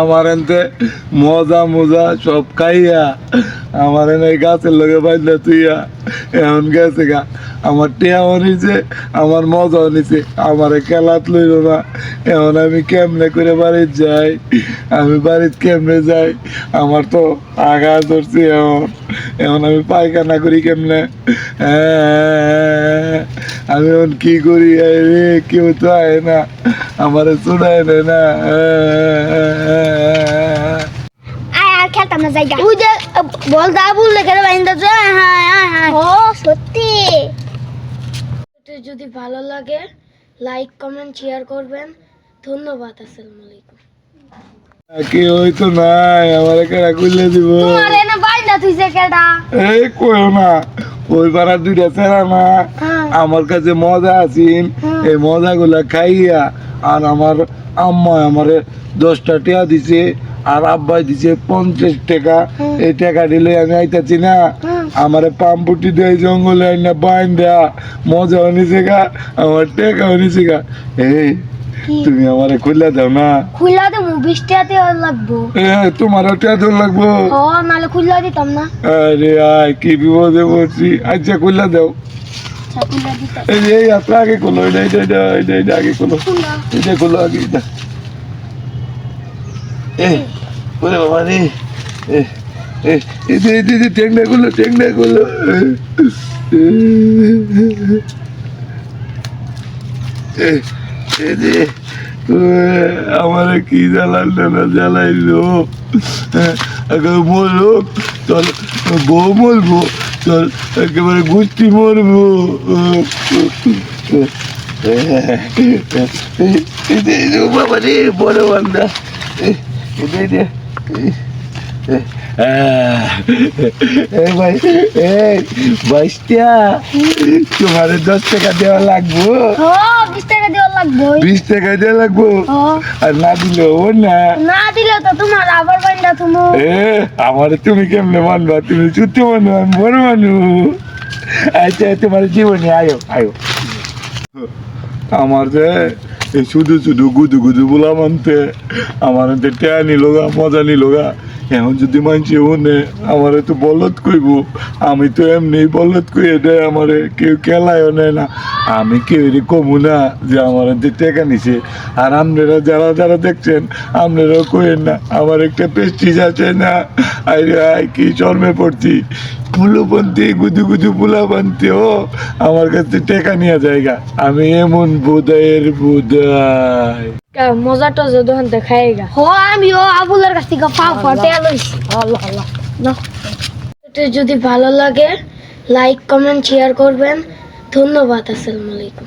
আমার এনতে মজা মজা সব খাইয়া আমার এনে গাছের লগে বাঁধলে তুইয়া এখন গেছে গা আমার টেয়াও নিছে আমার মজাও নিছে আমার খেলাত লইল না এখন আমি কেমনে করে বাড়িতে যাই আমি বাড়িতে কেমনে যাই আমার তো আগা ধরছি এখন এখন আমি পায়খানা করি কেমনে আমি এখন কি করি রে কেউ তো আয় না আমার চুড়ায় নেয় না আর খেলতাম না জায়গা ওই যে বল দা বললে কেন বাইন্দা যা হ্যাঁ ও সত্যি যদি ভালো লাগে লাইক কমেন্ট শেয়ার করবেন ধন্যবাদ আসসালামু আলাইকুম কি হইতো নাই আমার কেডা কইলে দিব আরে না বাইন্দা তুই যে কেডা এই কইও না ওই পাড়া দুইটা ছেড়া না আমার কাছে মজা আছিন এই মজাগুলা খাইয়া আর আমার আম্মা আমারে 10টা টাকা দিছে আর আব্বাই দিছে 50 টাকা এই টাকা দিলে আমি আইতাছি না আমারে পাম্পুটি দিয়ে জঙ্গলে আইনা বাইন দেয়া মজা নিছে গা আমার টাকা নিছে গা এই তুমি আমারে খুলে দাও না খুলা দে 20 টাকাতে লাগবো তোমার টাকা লাগবো ও নালে খুলা দিতাম না আরে আয় কি বিপদে পড়ছি আচ্ছা খুলে দাও খুলা দিতাম এই যে আপনি আগে খোলো এটা আগে খোলো এটা খোলো আগে এটা ওরে বাবা রে টেংডা খোলো আমার কি জ্বালালো না জ্বালাইলো মরলো চল বউ মরবো চল একেবারে গুষ্টি মরবো বাবা রে বড় বান্দা ভাই বাইশটা তোমার 10 টাকা দেওয়া লাগবো 20 টাকা দেওয়া লাগবো 20 টাকা দেওয়া লাগবো আর না দিলে ও না দিলে তো তোমার আবার বাইন্দা তুমি আমার তুমি কেমনে মানবা তুমি চুতি মানু আমি বড় মানু আচ্ছা তোমার জীবনে আয়ো আমার যে এই শুধু গুদু বলা মানতে আমার টেয়া নিলোগা মজা নিলোগা এখন যদি মানছি শুনে আমার তো বলত কইব আমি তো এমনি বলত কইয়ে দেয় আমার কেউ খেলায়ও নেয় না আমি কেউ কমু না যে আমার টেকা নিছে আর আপনারা যারা দেখছেন আপনারাও কইেন না আমার একটা পেস্টিজ আছে না আই কি চর্মে পড়ছি পুলুপন্থী গুদু পুলাপন্থী ও আমার কাছে টেকা নিয়ে জায়গা আমি এমন বুধায়ের বুধাই মজাটা যখন দেখাইগা হ আমিও আবুলের কাছ থেকে পাও ফটে লইছি আল্লাহ আল্লাহ না যদি ভালো লাগে লাইক কমেন্ট শেয়ার করবেন ধন্যবাদ আসসালামু আলাইকুম